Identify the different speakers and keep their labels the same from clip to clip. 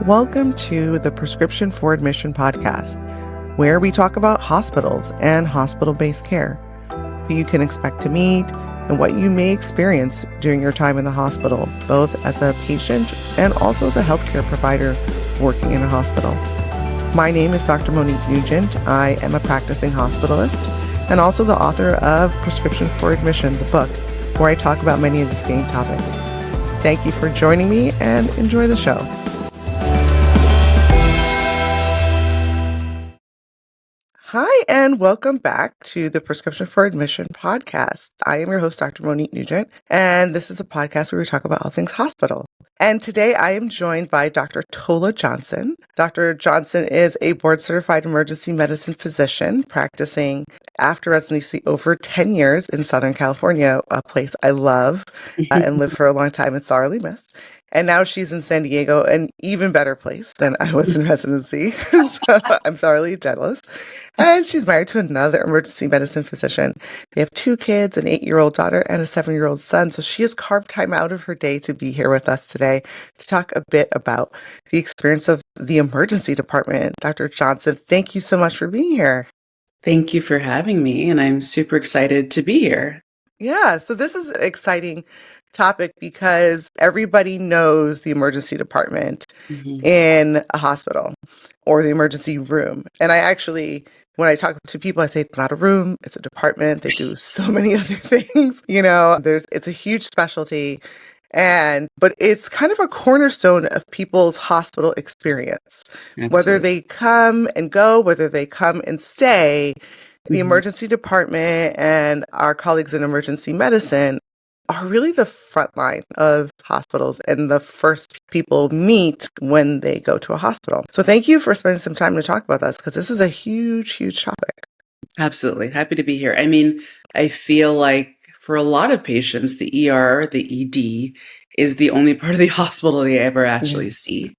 Speaker 1: Welcome to the Prescription for Admission podcast, where we talk about hospitals and hospital-based care, who you can expect to meet, and what you may experience during your time in the hospital, both as a patient and also as a healthcare provider working in a hospital. My name is Dr. Monique Nugent. I am a practicing hospitalist and also the author of Prescription for Admission, the book, where I talk about many of the same topics. Thank you for joining me and enjoy the show. Hi, and welcome back to the Prescription for Admission podcast. I am your host, Dr. Monique Nugent, and this is a podcast where we talk about all things hospital. And today I am joined by Dr. Tola Johnson. Dr. Johnson is a board-certified emergency medicine physician practicing after residency over 10 years in Southern California, a place I love and lived for a long time and thoroughly missed. And now she's in San Diego, an even better place than I was in residency. So I'm thoroughly jealous. And she's married to another emergency medicine physician. They have 2 kids, an 8-year-old daughter and a 7-year-old son. So she has carved time out of her day to be here with us today to talk a bit about the experience of the emergency department. Dr. Johnson, thank you so much for being here.
Speaker 2: Thank you for having me, and I'm super excited to be here.
Speaker 1: Yeah, so this is an exciting topic because everybody knows the emergency department in a hospital or the emergency room. And I actually, when I talk to people, I say it's not a room, it's a department. They do so many other things, it's a huge specialty. But it's kind of a cornerstone of people's hospital experience. Whether they come and go, whether they come and stay, the emergency department and our colleagues in emergency medicine are really the front line of hospitals and the first people meet when they go to a hospital. So thank you for spending some time to talk about this because this is a huge, huge topic.
Speaker 2: Absolutely. Happy to be here. I mean, I feel like for a lot of patients, the ER, the ED is the only part of the hospital they ever actually see.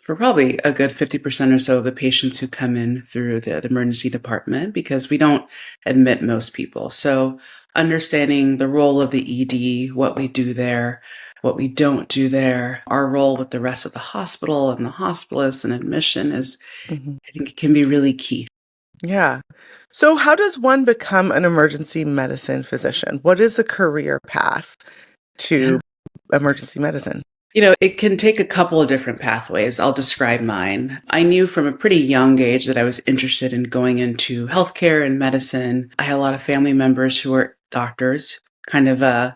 Speaker 2: For probably a good 50% or so of the patients who come in through the emergency department, because we don't admit most people. So understanding the role of the ED, what we do there, what we don't do there, our role with the rest of the hospital and the hospitalist and admission is, I think it can be really key.
Speaker 1: Yeah. So how does one become an emergency medicine physician? What is the career path to emergency medicine?
Speaker 2: It can take a couple of different pathways. I'll describe mine. I knew from a pretty young age that I was interested in going into healthcare and medicine. I had a lot of family members who were doctors, kind of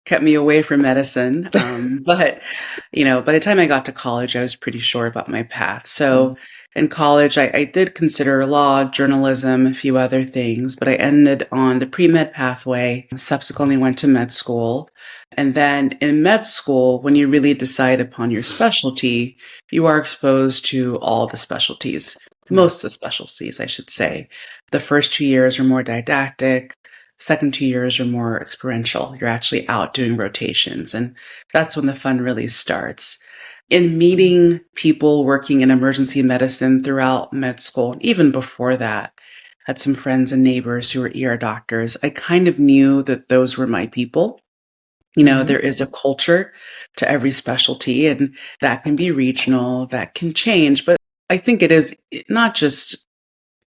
Speaker 2: kept me away from medicine. But, by the time I got to college, I was pretty sure about my path. So in college, I did consider law, journalism, a few other things, but I ended on the pre-med pathway, subsequently went to med school. And then in med school, when you really decide upon your specialty, you are exposed to all the specialties, most of the specialties, I should say. The first 2 years are more didactic. Second 2 years are more experiential. You're actually out doing rotations, and that's when the fun really starts. In meeting people working in emergency medicine throughout med school, even before that, had some friends and neighbors who were ER doctors. I kind of knew that those were my people. There is a culture to every specialty, and that can be regional, that can change. But I think it is not just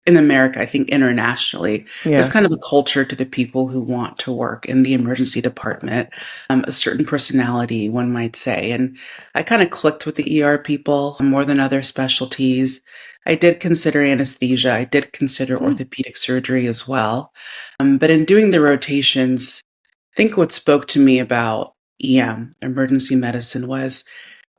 Speaker 2: in America, I think internationally, there's kind of a culture to the people who want to work in the emergency department, a certain personality, one might say. And I kind of clicked with the ER people more than other specialties. I did consider anesthesia. I did consider orthopedic surgery as well. But in doing the rotations, I think what spoke to me about EM, emergency medicine, was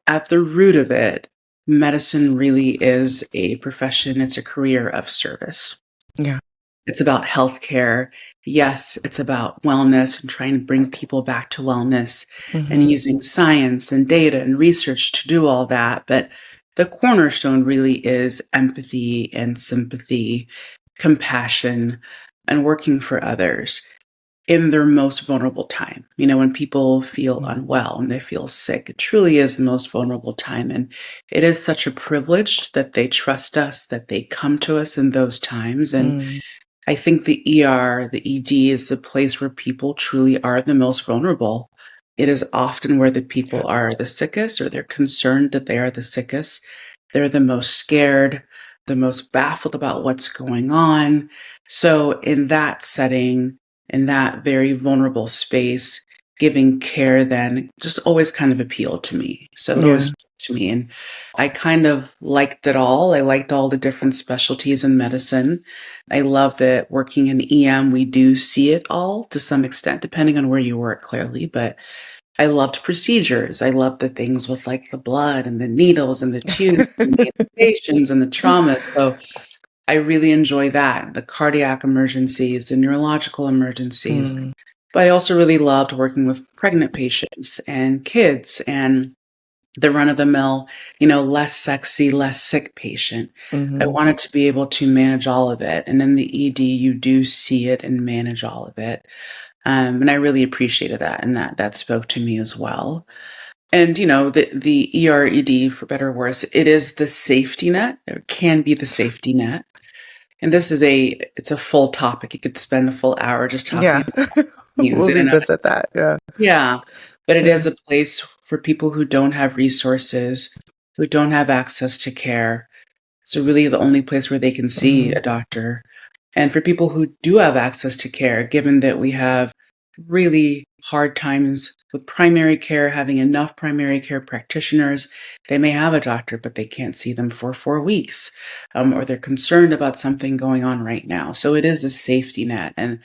Speaker 2: at the root of it, medicine really is a profession. It's a career of service.
Speaker 1: Yeah.
Speaker 2: It's about healthcare. Yes, it's about wellness and trying to bring people back to wellness and using science and data and research to do all that. But the cornerstone really is empathy and sympathy, compassion, and working for others in their most vulnerable time. When people feel unwell and they feel sick, it truly is the most vulnerable time. And it is such a privilege that they trust us, that they come to us in those times. And I think the ER, the ED is the place where people truly are the most vulnerable. It is often where the people are the sickest, or they're concerned that they are the sickest. They're the most scared, the most baffled about what's going on. So in that setting, in that very vulnerable space, giving care then just always kind of appealed to me. So it always
Speaker 1: Yeah.
Speaker 2: spoke to me. And I kind of liked it all. I liked all the different specialties in medicine. I love that working in EM, we do see it all to some extent, depending on where you work, clearly. But I loved procedures. I loved the things with like the blood and the needles and the tubes and the amputations and the trauma. So I really enjoy that, the cardiac emergencies, the neurological emergencies.
Speaker 1: Mm,
Speaker 2: But I also really loved working with pregnant patients and kids and the run of the mill, less sexy, less sick patient. I
Speaker 1: mhm,
Speaker 2: wanted to be able to manage all of it. And in the ED, you do see it and manage all of it. And I really appreciated that. And that spoke to me as well. And, the ERED, for better or worse, it is the safety net. It can be the safety net. And it's a full topic. You could spend a full hour just talking
Speaker 1: yeah.
Speaker 2: about things
Speaker 1: We'll
Speaker 2: in and of
Speaker 1: revisit that, yeah,
Speaker 2: yeah, but it
Speaker 1: yeah,
Speaker 2: is a place for people who don't have resources, who don't have access to care. So really the only place where they can see
Speaker 1: mhm,
Speaker 2: a doctor. And for people who do have access to care, given that we have really hard times with primary care, having enough primary care practitioners, they may have a doctor, but they can't see them for 4 weeks, or they're concerned about something going on right now. So it is a safety net. And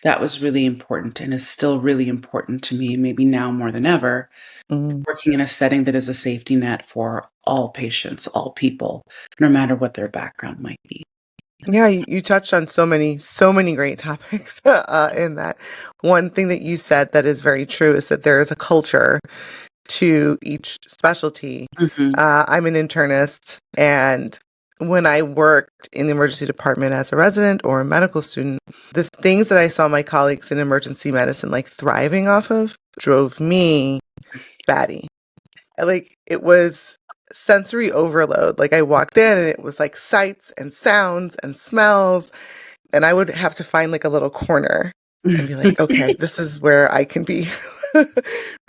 Speaker 2: that was really important and is still really important to me, maybe now more than ever,
Speaker 1: mhm.
Speaker 2: working in a setting that is a safety net for all patients, all people, no matter what their background might be.
Speaker 1: Yeah, you touched on so many great topics, in that. One thing that you said that is very true is that there is a culture to each specialty.
Speaker 2: Mhm,
Speaker 1: I'm an internist, and when I worked in the emergency department as a resident or a medical student, the things that I saw my colleagues in emergency medicine like thriving off of drove me batty. Like it was sensory overload. Like I walked in and it was like sights and sounds and smells, and I would have to find like a little corner and be like, okay, this is where I can be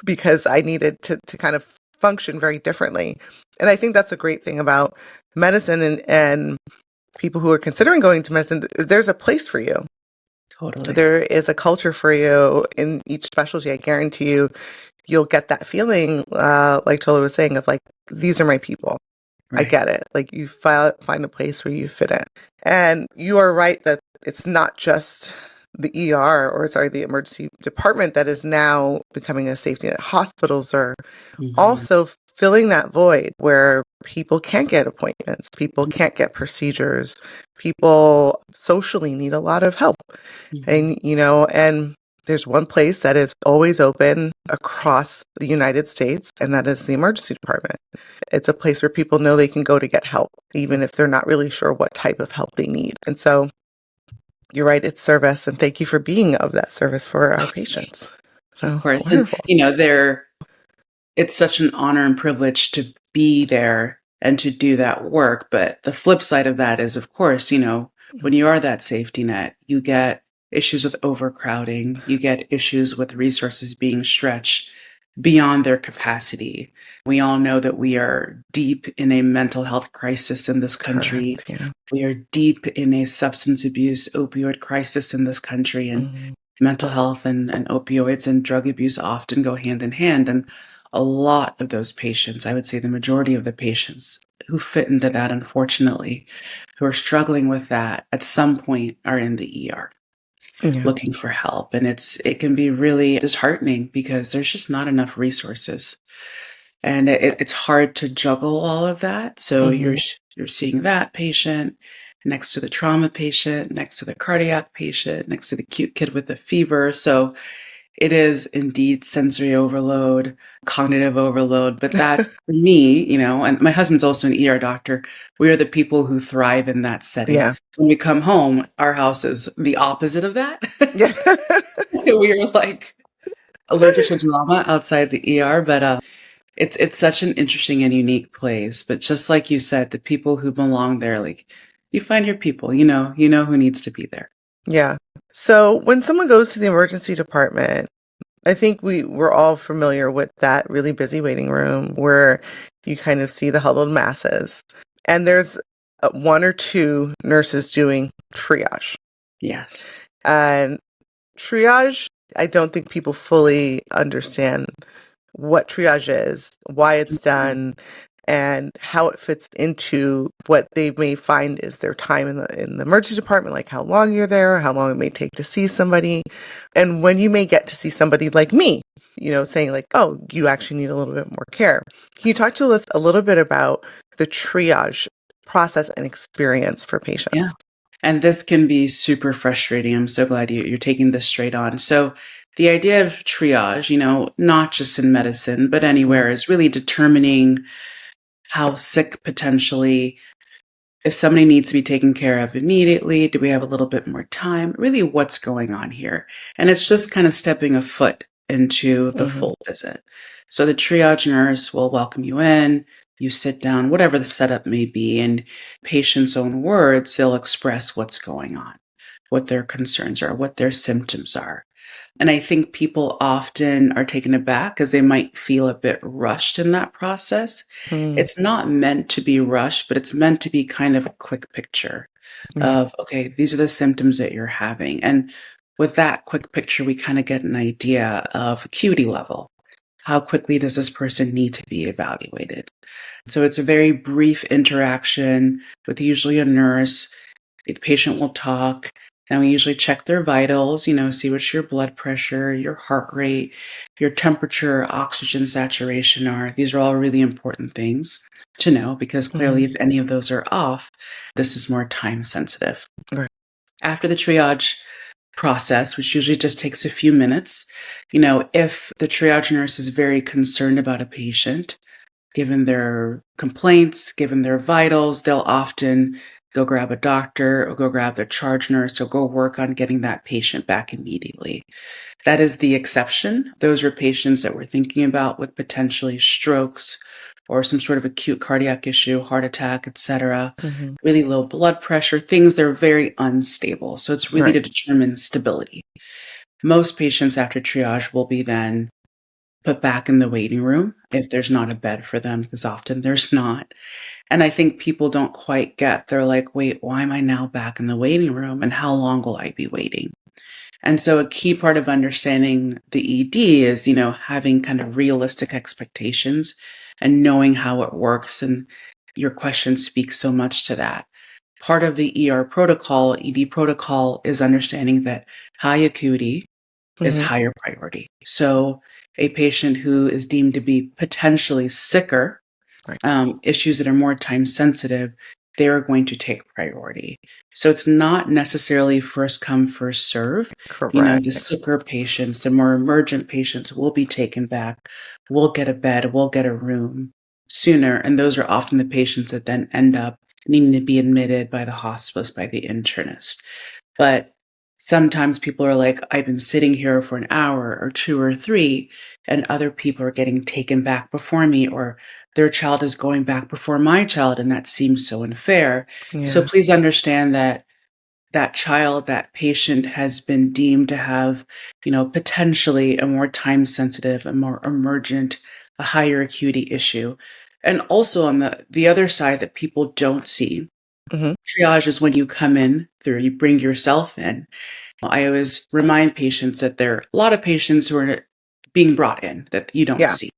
Speaker 1: because I needed to kind of function very differently. And I think that's a great thing about medicine and people who are considering going to medicine. There's a place for you.
Speaker 2: Totally.
Speaker 1: There is a culture for you in each specialty. I guarantee you, you'll get that feeling, like Tola was saying, of like, these are my people. I
Speaker 2: Right.
Speaker 1: get it. Like you find a place where you fit in. And you are right that it's not just the ER or sorry, the emergency department that is now becoming a safety net. Hospitals are
Speaker 2: Mhm,
Speaker 1: also filling that void where people can't get appointments, people can't get procedures, people socially need a lot of help.
Speaker 2: mhm,
Speaker 1: And there's one place that is always open across the United States, and that is the emergency department. It's a place where people know they can go to get help, even if they're not really sure what type of help they need. And so you're right, it's service, and thank you for being of that service for our
Speaker 2: of course,
Speaker 1: patients.
Speaker 2: of
Speaker 1: So
Speaker 2: course. And,
Speaker 1: wonderful.
Speaker 2: it's such an honor and privilege to be there and to do that work. But the flip side of that is, of course, when you are that safety net, you get issues with overcrowding, you get issues with resources being stretched beyond their capacity. We all know that we are deep in a mental health crisis in this country.
Speaker 1: Correct. Yeah.
Speaker 2: We are deep in a substance abuse opioid crisis in this country. And
Speaker 1: Mhm.
Speaker 2: mental health and opioids and drug abuse often go hand in hand. And a lot of those patients, I would say the majority of the patients who fit into that, unfortunately, who are struggling with that at some point are in the ER
Speaker 1: Yeah.
Speaker 2: looking for help. And it can be really disheartening because there's just not enough resources. And it's hard to juggle all of that. So
Speaker 1: Mhm.
Speaker 2: you're seeing that patient next to the trauma patient, next to the cardiac patient, next to the cute kid with the fever. So it is indeed sensory overload, cognitive overload. But that for me, and my husband's also an ER doctor, we are the people who thrive in that setting.
Speaker 1: Yeah.
Speaker 2: When we come home, our house is the opposite of that.
Speaker 1: Yeah.
Speaker 2: We are like allergic to drama outside the ER, but it's such an interesting and unique place, but just like you said, the people who belong there, like, you find your people, you know who needs to be there.
Speaker 1: Yeah. So when someone goes to the emergency department, I think we're all familiar with that really busy waiting room where you kind of see the huddled masses, and there's one or two nurses doing triage.
Speaker 2: Yes.
Speaker 1: And triage, I don't think people fully understand what triage is, why it's
Speaker 2: Mhm.
Speaker 1: done, and how it fits into what they may find is their time in the emergency department, like how long you're there, how long it may take to see somebody, and when you may get to see somebody like me, saying like, oh, you actually need a little bit more care. Can you talk to us a little bit about the triage process and experience for
Speaker 2: Yeah.
Speaker 1: patients?
Speaker 2: And this can be super frustrating. I'm so glad you're taking this straight on. So, the idea of triage, not just in medicine, but
Speaker 1: Mhm,
Speaker 2: anywhere, is really determining how sick potentially, if somebody needs to be taken care of immediately, do we have a little bit more time? Really, what's going on here? And it's just kind of stepping a foot into the
Speaker 1: mhm,
Speaker 2: full visit. So the triage nurse will welcome you in, you sit down, whatever the setup may be, and patient's own words, they'll express what's going on, what their concerns are, what their symptoms are. And I think people often are taken aback because they might feel a bit rushed in that process.
Speaker 1: mm,
Speaker 2: It's not meant to be rushed, but it's meant to be kind of a quick picture
Speaker 1: right,
Speaker 2: of, okay, these are the symptoms that you're having. And with that quick picture, we kind of get an idea of acuity level. How quickly does this person need to be evaluated? So it's a very brief interaction with usually a nurse. The patient will talk. And we usually check their vitals, see what's your blood pressure, your heart rate, your temperature, oxygen saturation are. These are all really important things to know because clearly,
Speaker 1: mhm,
Speaker 2: if any of those are off, this is more time sensitive.
Speaker 1: right,
Speaker 2: After the triage process, which usually just takes a few minutes, if the triage nurse is very concerned about a patient, given their complaints, given their vitals, they'll often go grab a doctor or go grab their charge nurse or go work on getting that patient back immediately. That is the exception. Those are patients that we're thinking about with potentially strokes or some sort of acute cardiac issue, heart attack, etc.
Speaker 1: mhm,
Speaker 2: Really low blood pressure, things that are very unstable. So it's really
Speaker 1: right,
Speaker 2: to determine stability. Most patients after triage will be then put back in the waiting room if there's not a bed for them, because often there's not. And I think people don't quite get, they're like, wait, why am I now back in the waiting room? And how long will I be waiting? And so a key part of understanding the ED is, having kind of realistic expectations and knowing how it works. And your question speaks so much to that. Part of the ED protocol is understanding that high acuity is
Speaker 1: mhm,
Speaker 2: higher priority. So a patient who is deemed to be potentially sicker,
Speaker 1: right,
Speaker 2: issues that are more time sensitive, they're going to take priority. So it's not necessarily first come, first serve.
Speaker 1: correct,
Speaker 2: The sicker patients, the more emergent patients will be taken back, will get a bed, will get a room sooner. And those are often the patients that then end up needing to be admitted by the hospice, by the internist. But sometimes people are like, I've been sitting here for an hour or two or three, and other people are getting taken back before me, or their child is going back before my child, and that seems so unfair. So
Speaker 1: yeah,
Speaker 2: please understand that that child, that patient has been deemed to have, potentially a more time sensitive, a more emergent, a higher acuity issue. And also on the other side that people don't see,
Speaker 1: mhm,
Speaker 2: triage is when you come in through, you bring yourself in. I always remind patients that there are a lot of patients who are being brought in that you don't
Speaker 1: yeah,
Speaker 2: see.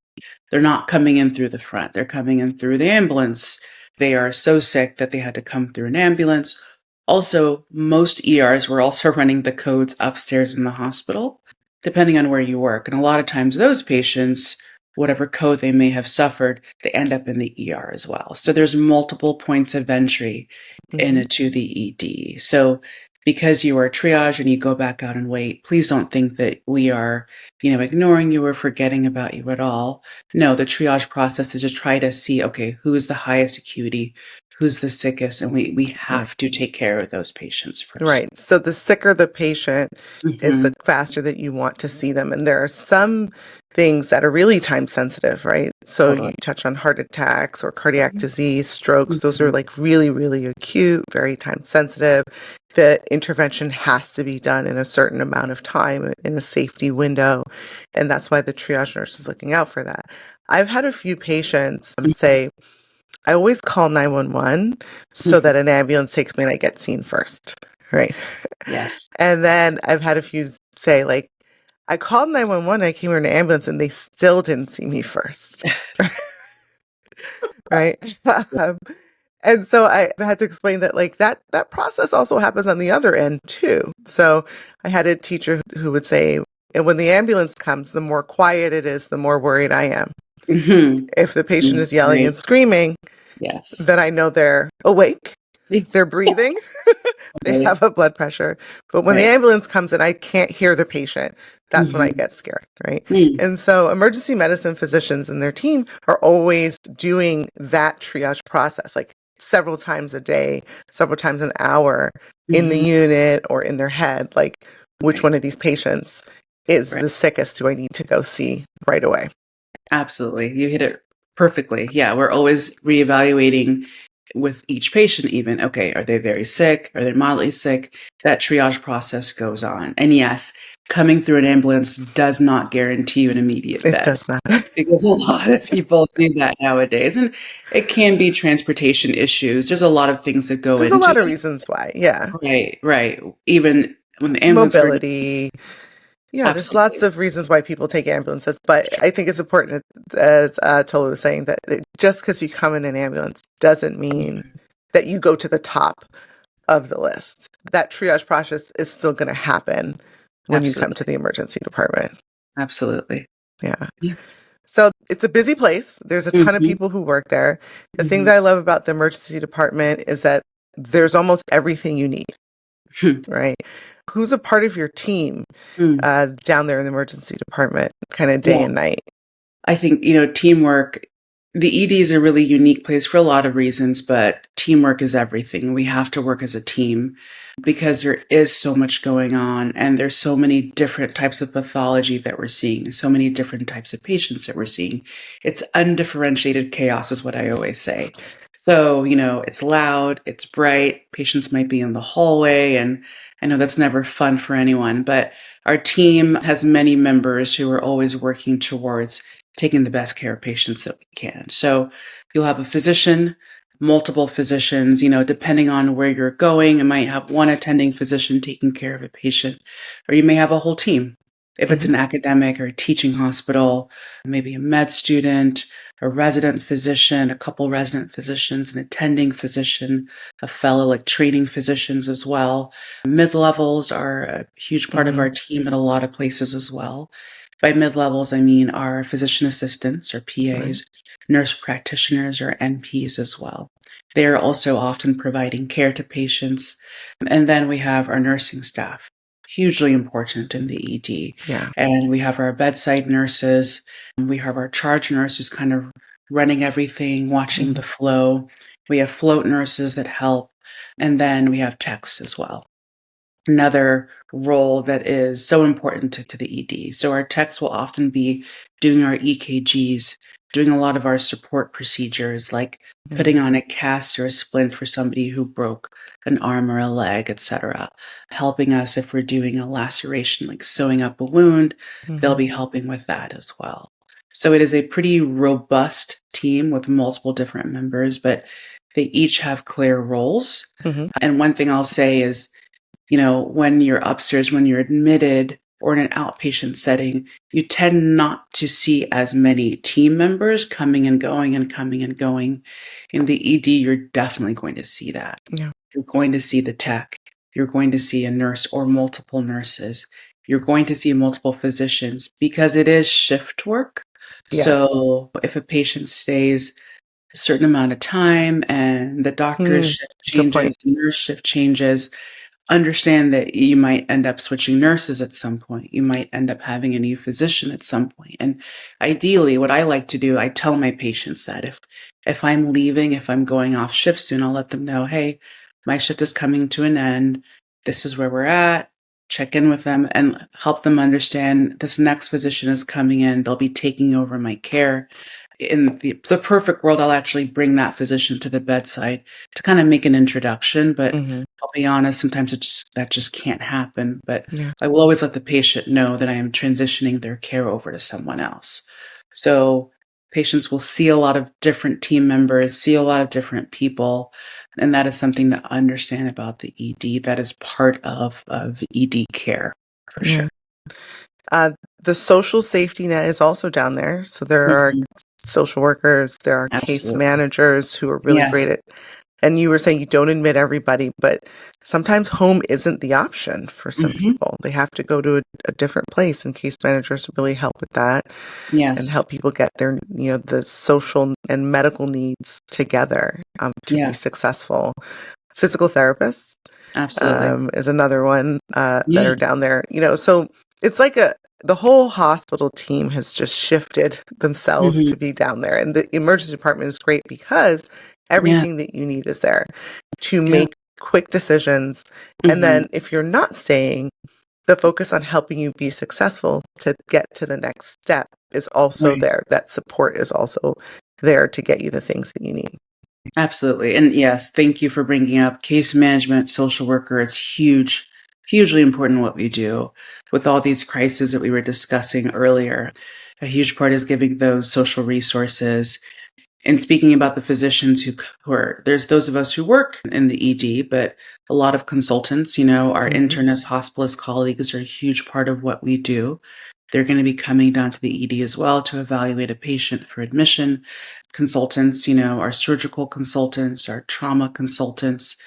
Speaker 2: They're not coming in through the front. They're coming in through the ambulance. They are so sick that they had to come through an ambulance. Also, most ERs were also running the codes upstairs in the hospital, depending on where you work. And a lot of times, those patients, whatever code they may have suffered, they end up in the ER as well. So there's multiple points of entry
Speaker 1: mhm,
Speaker 2: into the ED. So because you are triage and you go back out and wait, please don't think that we are, ignoring you or forgetting about you at all. No, the triage process is to try to see, okay, who is the highest acuity? who's the sickest, and we
Speaker 1: Right.
Speaker 2: have to take care of those patients first.
Speaker 1: Right. So the sicker the patient is, the
Speaker 2: Mhm.
Speaker 1: faster that you want to see them. And there are some things that are really time sensitive, right? So you
Speaker 2: Totally.
Speaker 1: touch on heart attacks or cardiac disease, strokes. Those are
Speaker 2: Mhm.
Speaker 1: like really, really acute, very time sensitive. The intervention has to be done in a certain amount of time in a safety window. And that's why the triage nurse is looking out for that. I've had a few patients say, I always call 911 so
Speaker 2: Mhm.
Speaker 1: that an ambulance takes me and I get seen first, right?
Speaker 2: Yes.
Speaker 1: And then I've had a few say, like, I called 911, I came here in an ambulance, and they still didn't see me first, right? Um, and so I had to explain that, like, that process also happens on the other end too. So I had a teacher who would say, and when the ambulance comes, the more quiet it is, the more worried I am.
Speaker 2: Mhm.
Speaker 1: If the patient
Speaker 2: Mhm.
Speaker 1: is yelling
Speaker 2: Right.
Speaker 1: and screaming,
Speaker 2: Yes.
Speaker 1: then I know they're awake, they're breathing, they
Speaker 2: Right.
Speaker 1: have a blood pressure. But when the
Speaker 2: Right.
Speaker 1: ambulance comes and I can't hear the patient, that's when I
Speaker 2: Mhm.
Speaker 1: get scared, right?
Speaker 2: Mm.
Speaker 1: And so emergency medicine physicians and their team are always doing that triage process, like several times a day, several times an hour in the
Speaker 2: Mhm.
Speaker 1: unit or in their head, like which
Speaker 2: Right.
Speaker 1: one of these patients is
Speaker 2: Right.
Speaker 1: the sickest do I need to go see right away?
Speaker 2: Absolutely. You hit it perfectly. Yeah, we're always reevaluating with each patient even. Okay, are they very sick? Are they mildly sick? That triage process goes on. And yes, coming through an ambulance does not guarantee you an immediate
Speaker 1: It
Speaker 2: bed
Speaker 1: does not.
Speaker 2: because a lot of people do that nowadays. And it can be transportation issues. There's a lot of things that go
Speaker 1: There's a
Speaker 2: into
Speaker 1: lot of
Speaker 2: it.
Speaker 1: reasons why. Yeah.
Speaker 2: Right, right. Even when the ambulance brings
Speaker 1: Mobility. Yeah, there's lots
Speaker 2: absolutely.
Speaker 1: of reasons why people take ambulances, but I think it's important, as Tola was saying, that just because you come in an ambulance doesn't mean that you go to the top of the list. That triage process is still going to happen when you come to
Speaker 2: Absolutely.
Speaker 1: the emergency department.
Speaker 2: Absolutely.
Speaker 1: Yeah.
Speaker 2: Yeah.
Speaker 1: So it's a busy place. There's a ton of
Speaker 2: Mhm.
Speaker 1: people who work there. The thing
Speaker 2: Mhm.
Speaker 1: that I love about the emergency department is that there's almost everything you need, right? Who's a part of your team
Speaker 2: Mm.
Speaker 1: down there in the emergency department, kind of day
Speaker 2: Yeah.
Speaker 1: and night?
Speaker 2: I think, teamwork, the ED is a really unique place for a lot of reasons, but teamwork is everything. We have to work as a team because there is so much going on and there's so many different types of pathology that we're seeing, so many different types of patients that we're seeing. It's undifferentiated chaos is what I always say. So, it's loud, it's bright, patients might be in the hallway, and I know that's never fun for anyone, but our team has many members who are always working towards taking the best care of patients that we can. So you'll have a physician, multiple physicians, depending on where you're going, you might have one attending physician taking care of a patient, or you may have a whole team. If it's
Speaker 1: Mhm,
Speaker 2: an academic or a teaching hospital, maybe a med student, a resident physician, a couple resident physicians, an attending physician, a fellow, like training physicians as well. Mid levels are a huge part of
Speaker 1: mhm,
Speaker 2: our team at a lot of places as well. By mid-levels, I mean our physician assistants or
Speaker 1: right,
Speaker 2: PAs, nurse practitioners or NPs as well. They are also often providing care to patients. And then we have our nursing staff, hugely important in the ED.
Speaker 1: yeah,
Speaker 2: And we have our bedside nurses. And we have our charge nurses kind of running everything, watching
Speaker 1: mhm,
Speaker 2: the flow. We have float nurses that help. And then we have techs as well, another role that is so important to the ED. So our techs will often be doing our EKGs, doing a lot of our support procedures, like
Speaker 1: mm,
Speaker 2: putting on a cast or a splint for somebody who broke an arm or a leg, etc. Helping us if we're doing a laceration, like sewing up a wound, they'll
Speaker 1: mhm,
Speaker 2: be helping with that as well. So it is a pretty robust team with multiple different members, but they each have clear roles.
Speaker 1: mhm,
Speaker 2: And one thing I'll say is, when you're upstairs, when you're admitted or in an outpatient setting, you tend not to see as many team members coming and going and coming and going. In the ED, you're definitely going to see that.
Speaker 1: yeah,
Speaker 2: You're going to see the tech. You're going to see a nurse or multiple nurses. You're going to see multiple physicians because it is shift work.
Speaker 1: yes,
Speaker 2: So if a patient stays a certain amount of time and the doctor's
Speaker 1: mm,
Speaker 2: shift
Speaker 1: good point.
Speaker 2: changes, the nurse shift changes, understand that you might end up switching nurses at some point. You might end up having a new physician at some point. And ideally, what I like to do, I tell my patients that if I'm leaving, if I'm going off shift soon, I'll let them know, hey, my shift is coming to an end. This is where we're at. Check in with them and help them understand this next physician is coming in. They'll be taking over my care. In the perfect world, I'll actually bring that physician to the bedside to kind of make an introduction. But
Speaker 1: Mhm.
Speaker 2: I'll be honest, sometimes that just can't happen. But
Speaker 1: Yeah.
Speaker 2: I will always let the patient know that I am transitioning their care over to someone else. So patients will see a lot of different team members, see a lot of different people, and that is something to understand about the ED. That is part of ED care for
Speaker 1: Yeah.
Speaker 2: sure.
Speaker 1: Uh, the social safety net is also down there. So there are
Speaker 2: Mhm.
Speaker 1: social workers, there are case
Speaker 2: Absolutely.
Speaker 1: managers who are really
Speaker 2: Yes.
Speaker 1: great at, and you were saying you don't admit everybody, but sometimes home isn't the option for some
Speaker 2: Mhm.
Speaker 1: people. They have to go to a different place, and case managers really help with that and
Speaker 2: Yes.
Speaker 1: help people get their, the social and medical needs together to be
Speaker 2: Yes.
Speaker 1: successful. Physical therapists
Speaker 2: Absolutely.
Speaker 1: is another one that
Speaker 2: Yeah.
Speaker 1: are down there. So it's like the whole hospital team has just shifted themselves
Speaker 2: Mhm.
Speaker 1: to be down there, and the emergency department is great because
Speaker 2: Yeah.
Speaker 1: everything that you need is there to
Speaker 2: Yeah.
Speaker 1: make quick decisions. And
Speaker 2: Mhm.
Speaker 1: then if you're not staying, the focus on helping you be successful to get to the next step is also
Speaker 2: Right.
Speaker 1: there. That support is also there to get you the things that you need.
Speaker 2: Absolutely. And yes, thank you for bringing up case management, social worker. It's huge, hugely important what we do with all these crises that we were discussing earlier. A huge part is giving those social resources. And speaking about the physicians who are, there's those of us who work in the ED, but a lot of consultants, our
Speaker 1: Mhm.
Speaker 2: internist, hospitalist colleagues are a huge part of what we do. They're going to be coming down to the ED as well to evaluate a patient for admission. Consultants, our surgical consultants, our trauma consultants,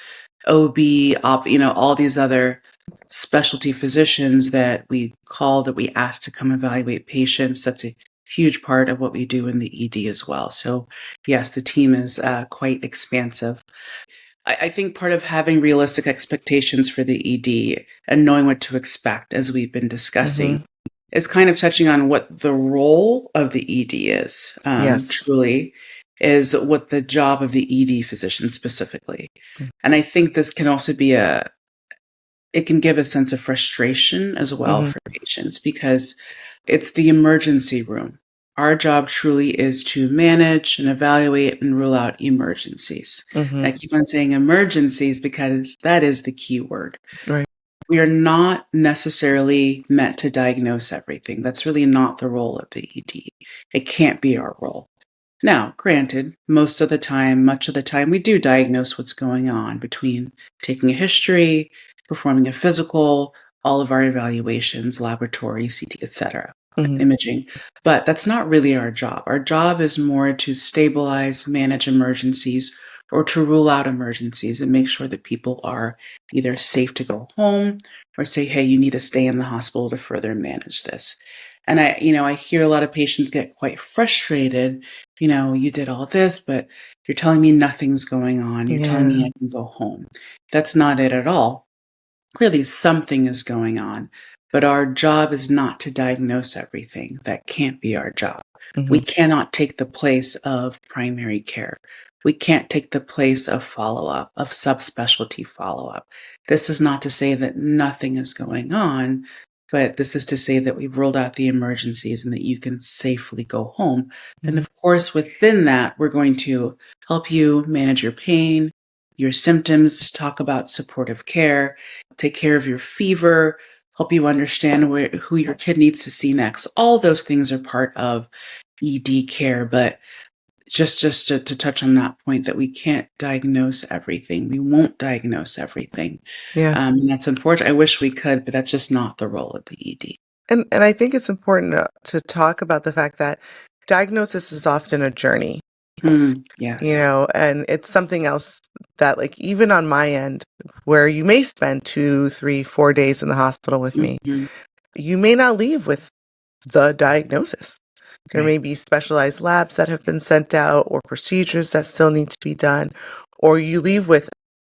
Speaker 2: OB, all these other specialty physicians that we call, that we ask to come evaluate patients. That's a huge part of what we do in the ED as well. So, yes, the team is quite expansive. I think part of having realistic expectations for the ED and knowing what to expect, as we've been discussing,
Speaker 1: Mhm.
Speaker 2: is kind of touching on what the role of the ED is,
Speaker 1: Yes.
Speaker 2: truly, is what the job of the ED physician specifically.
Speaker 1: Mm.
Speaker 2: And I think this can also be it can give a sense of frustration as well
Speaker 1: Mhm.
Speaker 2: for patients because it's the emergency room. Our job truly is to manage and evaluate and rule out emergencies. And I
Speaker 1: Mhm.
Speaker 2: keep on saying emergencies because that is the key word.
Speaker 1: Right.
Speaker 2: We are not necessarily meant to diagnose everything. That's really not the role of the ED. It can't be our role. Now, granted, much of the time, we do diagnose what's going on between taking a history, performing a physical, all of our evaluations, laboratory, CT, etc.,
Speaker 1: Mhm.
Speaker 2: imaging. But that's not really our job. Our job is more to stabilize, manage emergencies, or to rule out emergencies and make sure that people are either safe to go home or say, hey, you need to stay in the hospital to further manage this. And I hear a lot of patients get quite frustrated. You did all this, but you're telling me nothing's going on. You're telling me
Speaker 1: Yeah.
Speaker 2: I can go home. That's not it at all. Clearly, something is going on, but our job is not to diagnose everything. That can't be our job. We
Speaker 1: Mhm.
Speaker 2: cannot take the place of primary care. We can't take the place of follow up, of subspecialty follow up. This is not to say that nothing is going on, but this is to say that we've ruled out the emergencies and that you can safely go home. And
Speaker 1: Mhm.
Speaker 2: of course, within that, we're going to help you manage your pain, your symptoms, talk about supportive care, take care of your fever, help you understand who your kid needs to see next. All those things are part of ED care, but just to touch on that point, that we can't diagnose everything. We won't diagnose everything.
Speaker 1: Yeah.
Speaker 2: And that's unfortunate. I wish we could, but that's just not the role of the ED.
Speaker 1: And I think it's important to talk about the fact that diagnosis is often a journey,
Speaker 2: Yes.
Speaker 1: and it's something else that, like, even on my end, where you may spend 2, 3, 4 days in the hospital with me,
Speaker 2: Mhm.
Speaker 1: you may not leave with the diagnosis. There
Speaker 2: Right.
Speaker 1: may be specialized labs that have been sent out or procedures that still need to be done, or you leave with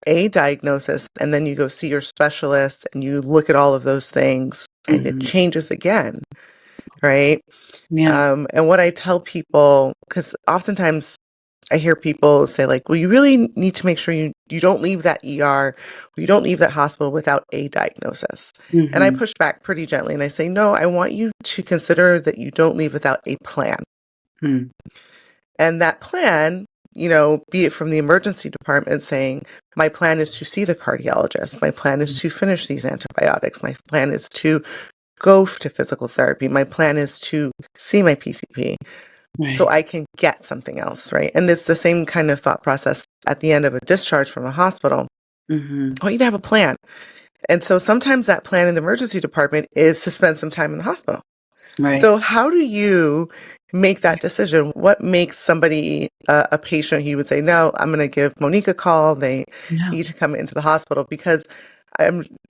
Speaker 1: a diagnosis, and then you go see your specialist and you look at all of those things and it
Speaker 2: Mhm.
Speaker 1: changes again, right?
Speaker 2: Yeah.
Speaker 1: And what I tell people, because oftentimes I hear people say like, well, you really need to make sure you don't leave that ER, or you don't leave that hospital without a diagnosis. And I
Speaker 2: Mhm.
Speaker 1: push back pretty gently and I say, no, I want you to consider that you don't leave without a plan.
Speaker 2: Mm.
Speaker 1: And that plan, be it from the emergency department saying, my plan is to see the cardiologist. My plan is to finish these antibiotics. My plan is to go to physical therapy. My plan is to see my PCP so
Speaker 2: Right.
Speaker 1: I can get something else, right? And it's the same kind of thought process at the end of a discharge from a hospital.
Speaker 2: Mhm.
Speaker 1: I want you to have a plan. And so sometimes that plan in the emergency department is to spend some time in the hospital.
Speaker 2: Right.
Speaker 1: So how do you make that decision? What makes somebody a patient you would say, no, I'm going to give Monique a call. They
Speaker 2: Yeah.
Speaker 1: need to come into the hospital because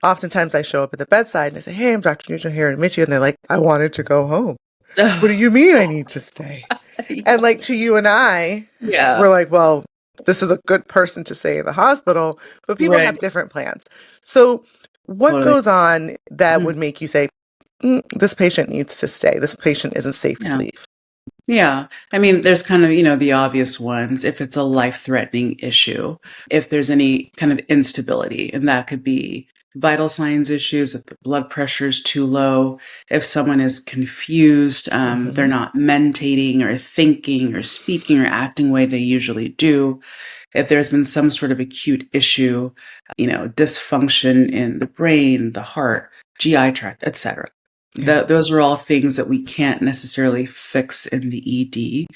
Speaker 1: oftentimes I show up at the bedside and I say, hey, I'm Dr. Nugent here to meet you. And they're like, I wanted to go home. What do you mean I need to stay? And
Speaker 2: Yeah.
Speaker 1: like to you and I,
Speaker 2: Yeah.
Speaker 1: we're like, well, this is a good person to stay in the hospital, but people
Speaker 2: Right.
Speaker 1: have different plans. So what
Speaker 2: Totally.
Speaker 1: goes on that
Speaker 2: Mm.
Speaker 1: would make you say, this patient needs to stay. This patient isn't safe to
Speaker 2: Yeah.
Speaker 1: leave.
Speaker 2: Yeah. I mean, there's kind of, the obvious ones. If it's a life-threatening issue, if there's any kind of instability, and that could be vital signs issues, if the blood pressure is too low, if someone is confused, they're
Speaker 1: Mhm.
Speaker 2: not mentating or thinking or speaking or acting the way they usually do, if there's been some sort of acute issue, dysfunction in the brain, the heart, GI tract, etc.
Speaker 1: Yeah.
Speaker 2: Those are all things that we can't necessarily fix in the ED.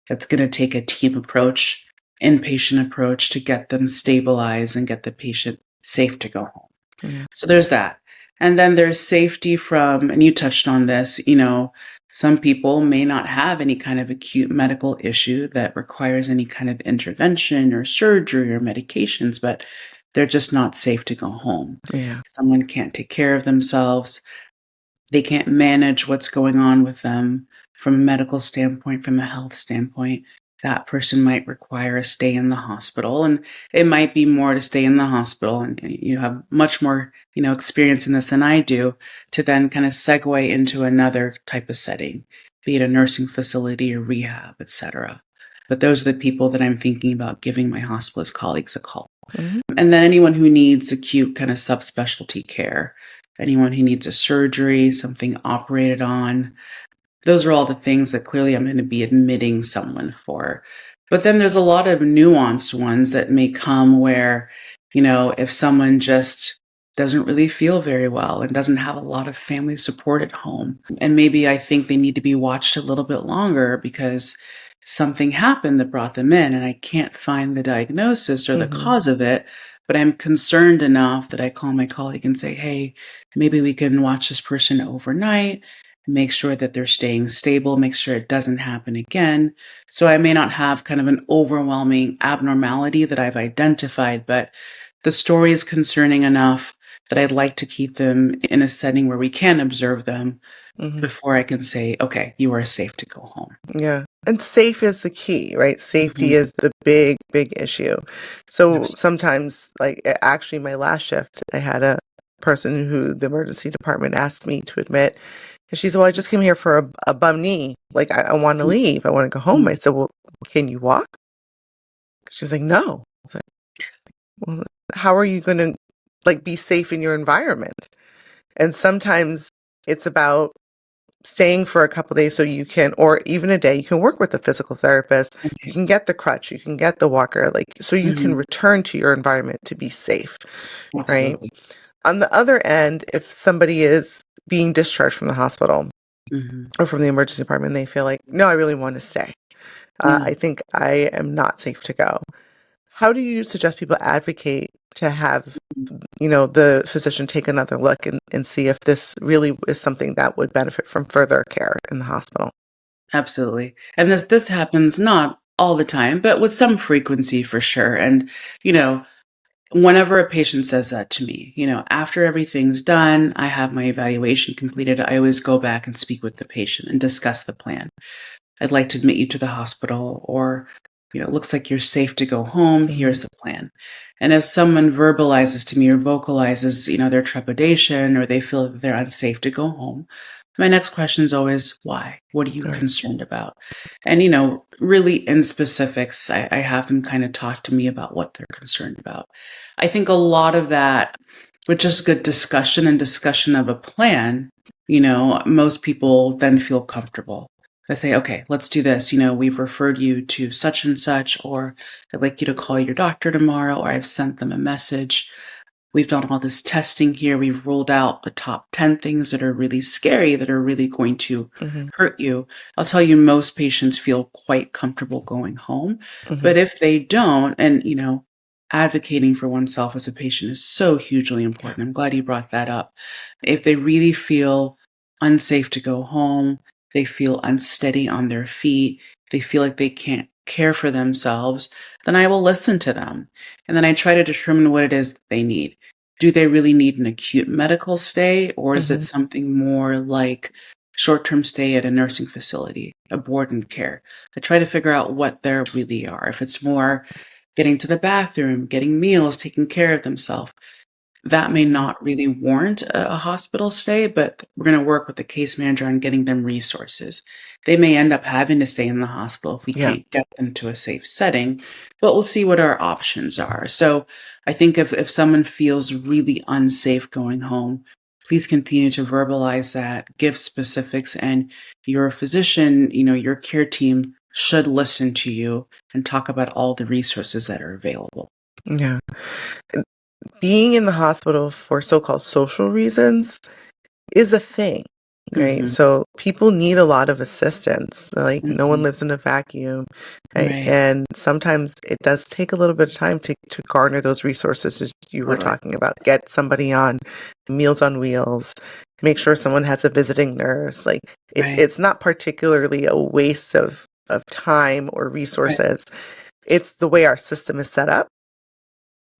Speaker 2: It's going to take a team approach, inpatient approach to get them stabilized and get the patient safe to go home.
Speaker 1: Yeah.
Speaker 2: So there's that. And then there's safety from, and you touched on this, some people may not have any kind of acute medical issue that requires any kind of intervention or surgery or medications, but they're just not safe to go home.
Speaker 1: Yeah.
Speaker 2: Someone can't take care of themselves. They can't manage what's going on with them from a medical standpoint, from a health standpoint. That person might require a stay in the hospital, and it might be more to stay in the hospital. And you have much more, experience in this than I do to then kind of segue into another type of setting, be it a nursing facility or rehab, etc. But those are the people that I'm thinking about giving my hospice colleagues a call.
Speaker 1: Mhm.
Speaker 2: And then anyone who needs acute kind of subspecialty care, anyone who needs a surgery, something operated on, those are all the things that clearly I'm going to be admitting someone for. But then there's a lot of nuanced ones that may come where, if someone just doesn't really feel very well and doesn't have a lot of family support at home, and maybe I think they need to be watched a little bit longer because something happened that brought them in and I can't find the diagnosis or the
Speaker 1: Mhm.
Speaker 2: cause of it, but I'm concerned enough that I call my colleague and say, hey, maybe we can watch this person overnight, make sure that they're staying stable, make sure it doesn't happen again. So I may not have kind of an overwhelming abnormality that I've identified, but the story is concerning enough that I'd like to keep them in a setting where we can observe them
Speaker 1: Mhm.
Speaker 2: before I can say, okay, you are safe to go home.
Speaker 1: Yeah. And safe is the key, right? Safety
Speaker 2: Mhm.
Speaker 1: is the big, big issue. So
Speaker 2: Absolutely.
Speaker 1: sometimes, like actually, my last shift, I had a person who the emergency department asked me to admit. And she said, well, I just came here for a bum knee. Like, I want to leave. I want to go home. I
Speaker 2: Mhm.
Speaker 1: said, well, can you walk? She's like, no. I was like, well, how are you going to like be safe in your environment? And sometimes it's about staying for a couple days so you can, or even a day, you can work with a physical therapist. You
Speaker 2: Okay.
Speaker 1: can get the crutch, you can get the walker, like, so you can
Speaker 2: Mhm.
Speaker 1: return to your environment to be safe, right?
Speaker 2: Absolutely.
Speaker 1: On the other end, if somebody is being discharged from the hospital
Speaker 2: Mhm.
Speaker 1: or from the emergency department, they feel like, no, I really want to stay.
Speaker 2: Yeah.
Speaker 1: I think I am not safe to go. How do you suggest people advocate to have, the physician take another look and see if this really is something that would benefit from further care in the hospital?
Speaker 2: Absolutely. And this happens not all the time, but with some frequency for sure. And, you know, whenever a patient says that to me, after everything's done, I have my evaluation completed, I always go back and speak with the patient and discuss the plan. I'd like to admit you to the hospital, or it looks like you're safe to go home.
Speaker 1: Mhm.
Speaker 2: Here's the plan. And if someone verbalizes to me or vocalizes, their trepidation or they feel that they're unsafe to go home, my next question is always, why? What are you
Speaker 1: Right.
Speaker 2: concerned about? And, really in specifics, I have them kind of talk to me about what they're concerned about. I think a lot of that, with just good discussion and discussion of a plan, most people then feel comfortable. They say, okay, let's do this. We've referred you to such and such, or I'd like you to call your doctor tomorrow, or I've sent them a message. We've done all this testing here. We've ruled out the top 10 things that are really scary, that are really going to
Speaker 1: Mhm.
Speaker 2: hurt you. I'll tell you, most patients feel quite comfortable going home.
Speaker 1: Mhm.
Speaker 2: But if they don't, and, advocating for oneself as a patient is so hugely
Speaker 1: Yeah.
Speaker 2: important. I'm glad you brought that up. If they really feel unsafe to go home, they feel unsteady on their feet, they feel like they can't care for themselves, then I will listen to them. And then I try to determine what it is that they need. Do they really need an acute medical stay, or is it
Speaker 1: Mhm.
Speaker 2: something more like short-term stay at a nursing facility, a board and care? I try to figure out what they really are. If it's more getting to the bathroom, getting meals, taking care of themselves, that may
Speaker 1: Mhm.
Speaker 2: not really warrant a hospital stay, but we're going to work with the case manager on getting them resources. They may end up having to stay in the hospital if we
Speaker 1: Yeah.
Speaker 2: can't get them to a safe setting, but we'll see what our options are. So I think if someone feels really unsafe going home, please continue to verbalize that, give specifics, and your physician, your care team should listen to you and talk about all the resources that are available.
Speaker 1: Yeah. Being in the hospital for so-called social reasons is a thing, right?
Speaker 2: Hmm.
Speaker 1: So people need a lot of assistance. Like no one
Speaker 2: Hmm.
Speaker 1: lives in a vacuum, right?
Speaker 2: Right.
Speaker 1: And sometimes it does take a little bit of time to garner those resources as you were
Speaker 2: Totally.
Speaker 1: talking about. Get somebody on Meals on Wheels, make sure someone has a visiting nurse. Like
Speaker 2: Right.
Speaker 1: it's not particularly a waste of time or
Speaker 2: Right.
Speaker 1: resources. It's the way our system is set up.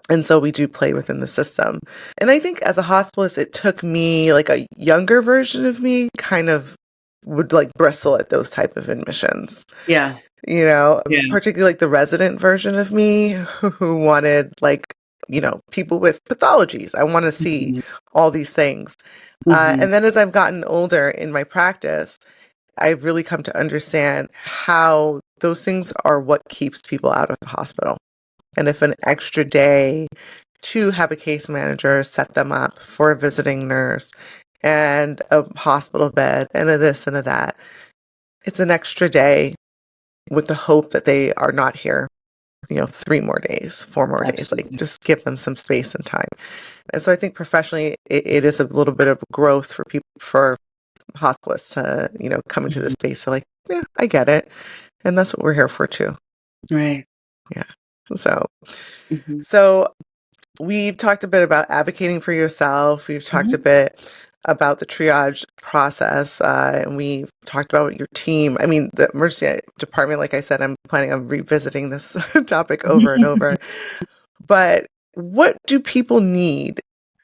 Speaker 1: And so we do play within the system. And I think as a hospitalist, it took me like a younger version of me kind of would like bristle at those type of admissions,
Speaker 2: Yeah. Yeah.
Speaker 1: particularly like the resident version of me who wanted like, people with pathologies. I want to see
Speaker 2: Mhm.
Speaker 1: all these things.
Speaker 2: Mhm.
Speaker 1: And then as I've gotten older in my practice, I've really come to understand how those things are what keeps people out of the hospital. And if an extra day to have a case manager set them up for a visiting nurse and a hospital bed and a this and a that, it's an extra day with the hope that they are not here, 3 more days, 4 more days. Like
Speaker 2: Absolutely.
Speaker 1: just give them some space and time. And so I think professionally, it is a little bit of growth for people, for hospitalists to, come into this
Speaker 2: Mhm.
Speaker 1: space. So like, yeah, I get it. And that's what we're here for too.
Speaker 2: Right.
Speaker 1: Yeah. So,
Speaker 2: Mhm.
Speaker 1: so we've talked a bit about advocating for yourself. We've talked a
Speaker 2: Mhm.
Speaker 1: bit about the triage process, and we've talked about your team. I mean, the emergency department, like I said, I'm planning on revisiting this topic over and over. But what do people need